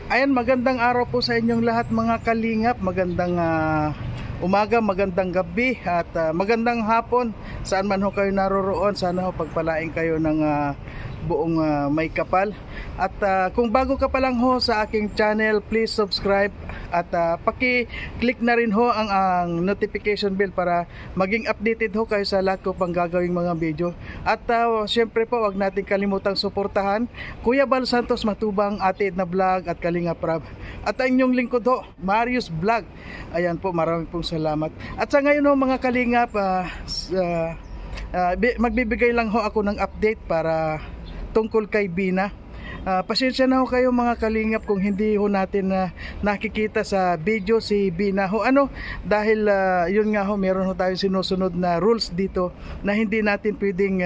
Ayan, magandang araw po sa inyong lahat mga kalingap. Magandang umaga, magandang gabi at magandang hapon. Saan man ho kayo naroroon, sana ho pagpalain kayo ng buong may kapal. At kung bago ka pa lang ho sa aking channel, please subscribe at paki-click na rin ho ang notification bell para maging updated ho kayo sa lahat ko pang gagawing mga video. At syempre po, wag natin kalimutang suportahan Kuya Bal Santos Matubang, Ate Edna Vlog at Kalinga Prab. At ang inyong lingkod ho, Marius Vlog. Ayan po, maraming pong salamat. At sa ngayon ho mga kalingap, magbibigay lang ho ako ng update para tungkol kay Bina. Pasensya na ho kayo mga kalingap kung hindi ho natin nakikita sa video si Bina ho. Dahil yun nga ho, meron ho tayong sinusunod na rules dito na hindi natin pwedeng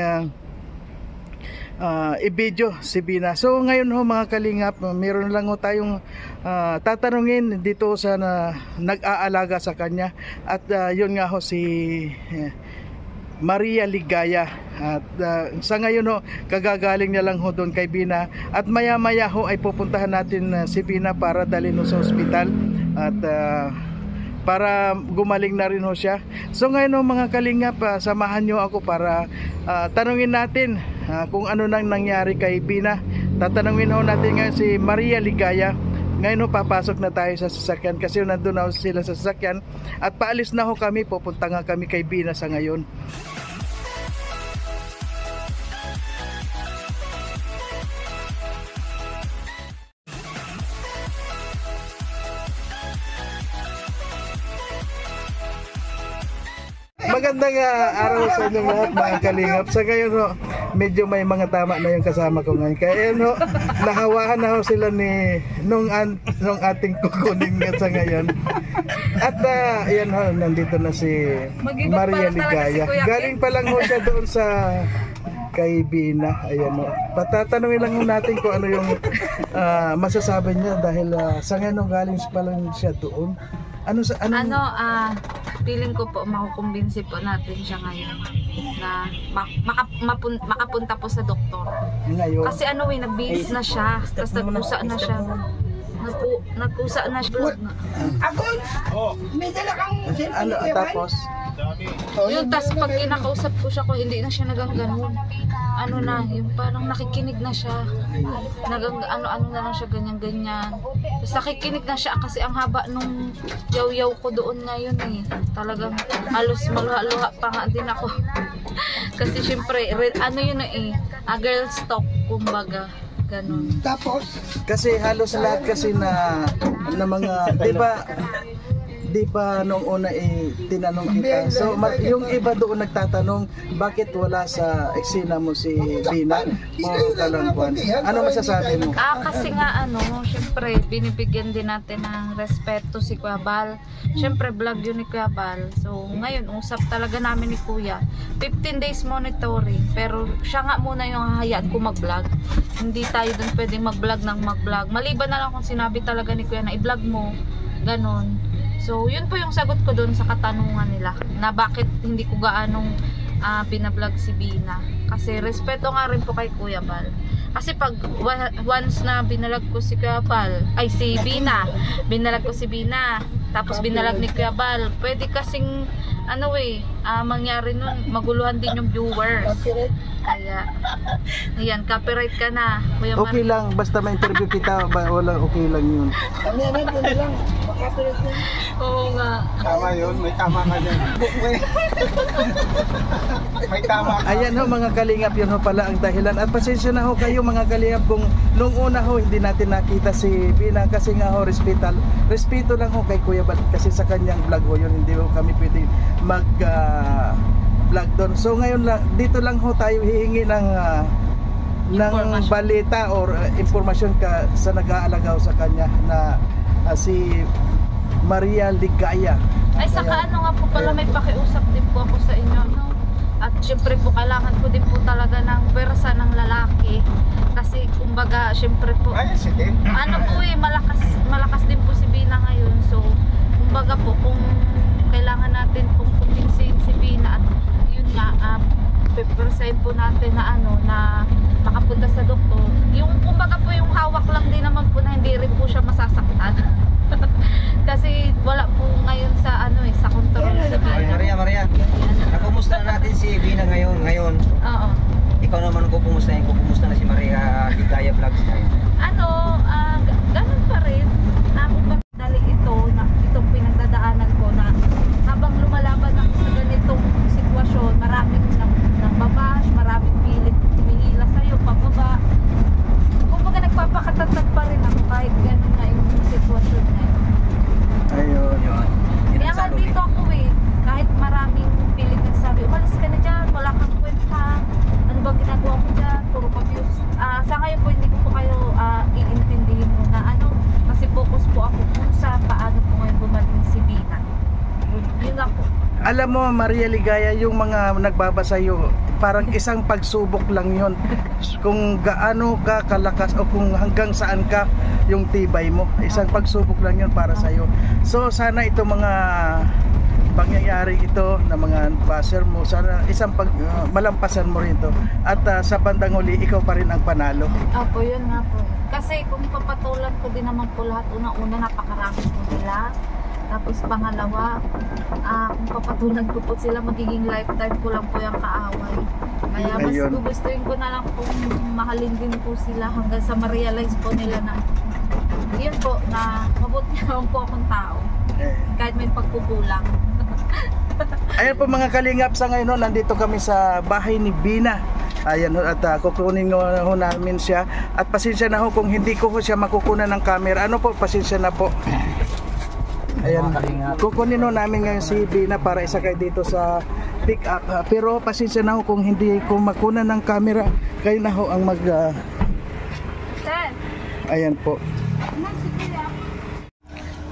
i-video si Bina. So ngayon ho mga kalingap, meron lang ho tayong tatanungin dito sa nag-aalaga sa kanya. At yun nga ho si Maria Ligaya. At sa ngayon ho, kagagaling niya lang ho doon kay Bina. At maya maya ho ay pupuntahan natin si Bina para dalhin ho sa ospital. At para gumaling na rin ho siya. So ngayon ho mga kalingap, samahan nyo ako para tanungin natin kung ano nang nangyari kay Bina. Tatanungin ho natin ngayon si Maria Ligaya. Ngayon ho, papasok na tayo sa sasakyan kasi nandun na ho sila sa sasakyan. At paalis na ho kami, pupunta nga kami kay Bina sa ngayon. Magandang araw sa inyong lahat mga kalingap. Sa ngayon ho, medyo may mga tama na yung kasama ko ngayon. Kaya ho, nahawahan na ho sila nung ating kukunin nga sa ngayon. At ayan ho, nandito na si Maria Ligaya. Galing pa lang ho siya doon sa kay Bina. Ayan ho. Patatanungin lang ho natin kung ano yung masasabi niya dahil sa ngayon galing pa lang siya doon. Feeling ko po makukumbinsi po natin siya ngayon na makapunta po sa doktor. Ngayon. Kasi nagbihis na siya, tapos nagkusa na siya. Nagkusa na siya. Abol! May dala kang Tapos? Yung tas pag kinakausap ko siya, kung hindi na siya nagangganon, yung parang nakikinig na siya, ano na lang siya, ganyan. Tapos nakikinig na siya kasi ang haba nung yaw-yaw ko doon ngayon talagang halos maluha-luha pa nga din ako. Kasi syempre, girl's talk, kumbaga. Ganun. Tapos? Kasi halos lahat kasi na mga, di ba nung una tinanong kita. So yung iba doon nagtatanong, bakit wala sa eksena mo si Bina? Puro kalangkuan. Ano masasabi mo? Kasi nga syempre binibigyan din natin ng respeto si Kuya Bal. Syempre vlog yun ni Kuya Bal. So ngayon usap talaga namin ni Kuya. 15 days monitoring, pero siya nga muna yung hahayaan ko mag-vlog. Hindi tayo dun pwedeng mag-vlog ng mag-vlog. Maliban na lang kung sinabi talaga ni Kuya na i-vlog mo. Ganon. So, yun po yung sagot ko doon sa katanungan nila na bakit hindi ko gaanong binablog si Bina. Kasi respeto nga rin po kay Kuya Bal. Kasi pag once na binalag ko si Kuya Bal, si Bina, binalag ko si Bina, tapos binalag ni Kuya Bal, pwede kasing mangyari nun, maguluhan din yung viewers. Kaya, ayan, copyright ka na, Kuya Bal. Okay lang, basta may interview kita, wala, okay lang yun. lang. Makapirate na. Oo nga. Tama yun, may tama ka dyan. May tama ka. Ayan ho mga kalingap, yun ho pala ang dahilan. At pasensya na ho kayo mga kalingap kung nung una ho hindi natin nakita si Bina kasi nga ho respeto lang ho kay Kuya Bal kasi sa kanyang vlog ho yun, hindi ho kami pwede mag vlog doon. So ngayon lang, dito lang ho tayo hihingi ng balita or impormasyon sa nag-aalaga sa kanya na si Maria Ligaya. Ay saka nga po pala, may pakiusap din po ako sa inyo, At syempre po kailangan ko din po talaga ng pwersa ng lalaki. Kasi kumbaga syempre po malakas din po si Bina ngayon. So kumbaga po kung kailangan natin pong kumbinsihin si Bina at yun nga pwersahin po natin na na makapunta sa doktor. Yung kumbaga po yung hawak lang din naman po na hindi rin po siya ikaw naman kung kumustahin ko, kumusta na si Maria Ligaya Vlogs ngayon? Ganun pa rin. Kung dali itong pinagdadaanan ko na habang lumalaban ako sa ganitong sitwasyon, maraming nagbabash, maraming pilit humihila sa'yo, pababa. Kumbaga nagpapakatatag pa rin ako kahit ganun na yung sitwasyon na yun. Ayun. Yun. Kaya nga dito ako kahit maraming pilit nagsabi, umalis ka na dyan, wala kang kwenta, ano bang ginagawa mo dyan, puro abuse. Sa ngayon po hindi ko po kayo iintindihin mo na kasi focus po ako kung sa paano po ngayon gumaling si Bina. Yun lang po. Alam mo, Maria Ligaya, yung mga nagbabasa sa'yo, parang isang pagsubok lang yon kung gaano ka kalakas o kung hanggang saan ka yung tibay mo. Isang pagsubok lang yon para sa'yo. So sana ito mga pangyayari ito na mga baser mo, sana isang malampasan mo rin ito. At sa bandang uli, ikaw pa rin ang panalo. Opo, yun nga po. Kasi kung papatulan ko din naman po lahat, una-una napakarami po nila. Tapos pangalawa, kung papatulan ko po sila, magiging lifetime ko lang po yung kaaway. Kaya mas Ayun. gugustuhin ko na lang po mahalin din po sila hanggang sa ma-realize po nila na yun po, na mabuti naman po akong tao. Kahit may pagkukulang. Ayan po mga kalingap, sa ngayon nandito kami sa bahay ni Bina. Ayan at kukunin ho namin siya. At pasensya na ho kung hindi ko siya makukunan ng camera. Ano po, pasensya na po. Ayan, kukunin ho namin ngayon si Bina para isakay dito sa pick up. Pero pasensya na ho kung hindi ko makunan ng camera. Kayo na ho ang mag... Ayan po.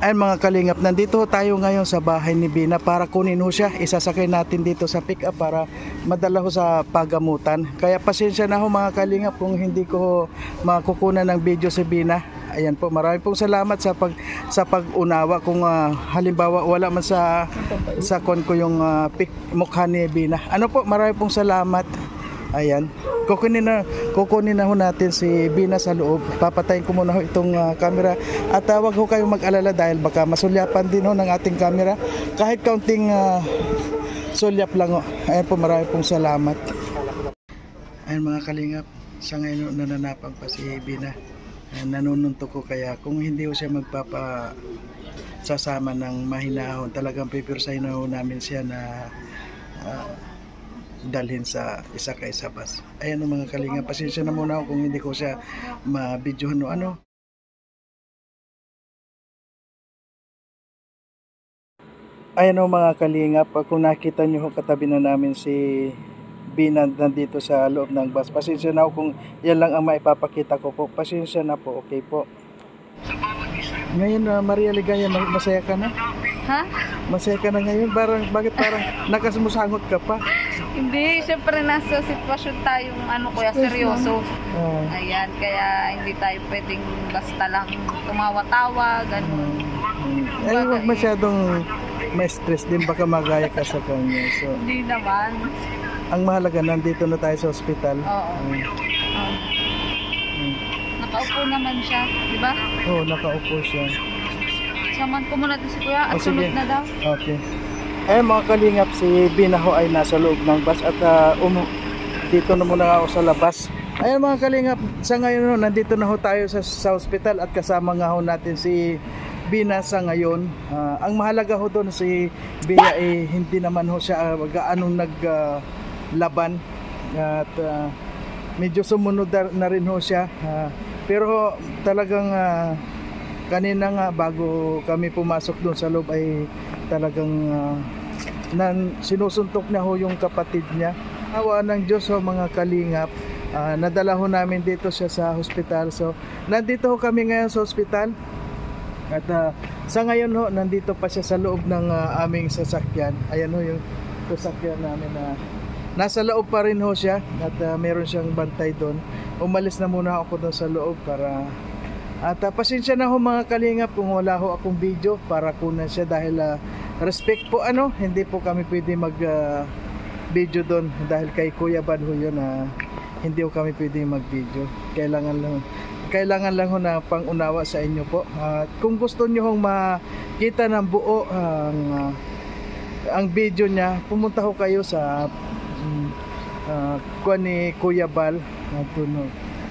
Ayan mga kalingap, nandito tayo ngayon sa bahay ni Bina para kunin ho siya. Isasakay natin dito sa pick up para madala ho sa pagamutan. Kaya pasensya na ho mga kalingap kung hindi ko makukunan ng video si Bina. Ayan po, maraming pong salamat sa pag-unawa kung halimbawa wala man sa kon ko yung mukha ni Bina. Ano po, maraming pong salamat. Ayan, kukunin na ho natin si Bina sa loob. Papatayin ko muna ho itong camera. At wag ho kayong mag-alala dahil baka masulyapan din ho ng ating camera. Kahit kaunting sulyap lang ho. Ayan po, maraming pong salamat. Ayan mga kalingap, sa ngayon nananapan pa si Bina. Nanununtok ko, kaya kung hindi ho siya sasama ng mahinahon, talagang pipirsahin na ho namin siya na dalhin sa isakay sa bus. Ayan mga kalinga, pasensya na muna ako kung hindi ko siya ma-videohan o ano. Ayan mga kalinga, kung nakita nyo katabi na namin si Bina nandito sa loob ng bus. Pasensya na ako kung yan lang ang maipapakita ko po. Pasensya na po, okay po. Ngayon Maria Ligaya, masaya ka na? Ha? Masaya ka na ngayon? Bakit parang nakasumusangot ka pa? Hindi, syempre nasa sitwasyon tayong kuya, seryoso. Ayan, kaya hindi tayo pwedeng basta lang tumawa-tawa, ganun. Ay, huwag masyadong may stress din, baka magaya ka sa kanya. So, hindi naman. ang mahalaga, nandito na tayo sa ospital. Oo. Nakaupo naman siya, di ba? Oo, nakaupo siya. Saman ko muna si kuya at sunod na daw. Okay. Eh mga kalingap, si Bina ho ay nasa loob ng bus at dito na muna ako sa labas. Ayan mga kalingap, sa ngayon nandito na ho tayo sa ospital at kasama nga ho natin si Bina sa ngayon. Ang mahalaga ho doon si Bia hindi naman ho siya gaano naglaban at medyo sumunod na rin ho siya. Pero talagang kanina nga bago kami pumasok doon sa loob ay talagang sinusuntok niya ho yung kapatid niya. Awa ng Diyos ho mga kalingap, nadala ho namin dito siya sa hospital. So nandito ho kami ngayon sa hospital at sa ngayon ho nandito pa siya sa loob ng aming sasakyan. Ayan ho yung sasakyan namin na nasa loob pa rin ho siya at meron siyang bantay doon. Umalis na muna ako doon sa loob para at pasensya na ho mga kalingap kung wala ho akong video para kunan siya dahil respect po hindi po kami pwede mag video doon dahil kay Kuya Bad ho yun hindi ho kami pwede mag video. Kailangan lang ho na pangunawa sa inyo po. Kung gusto nyo hong makita ng buo ang video niya, pumunta ho kayo sa kuha ni Kuya Bal na tunog.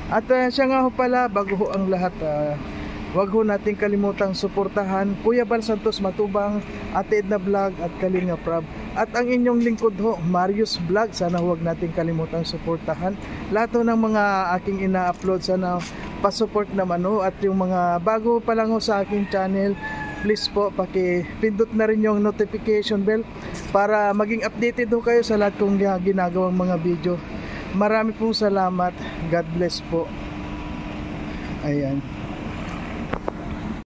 At siya nga ho pala, bago ho ang lahat, wag ho nating kalimutang suportahan Kuya Bal Santos Matubang, Ate Edna Vlog at Kalinga Prab. At ang inyong lingkod ho, Marius Vlog, sana huwag nating kalimutang suportahan. Lahat ho ng mga aking ina-upload, sana pa-support naman ho. At yung mga bago pa lang ho sa aking channel, please po paki-pindot na rin yung notification bell para maging updated ho kayo sa lahat kong ginagawang mga video. Marami pong salamat. God bless po. Ayan.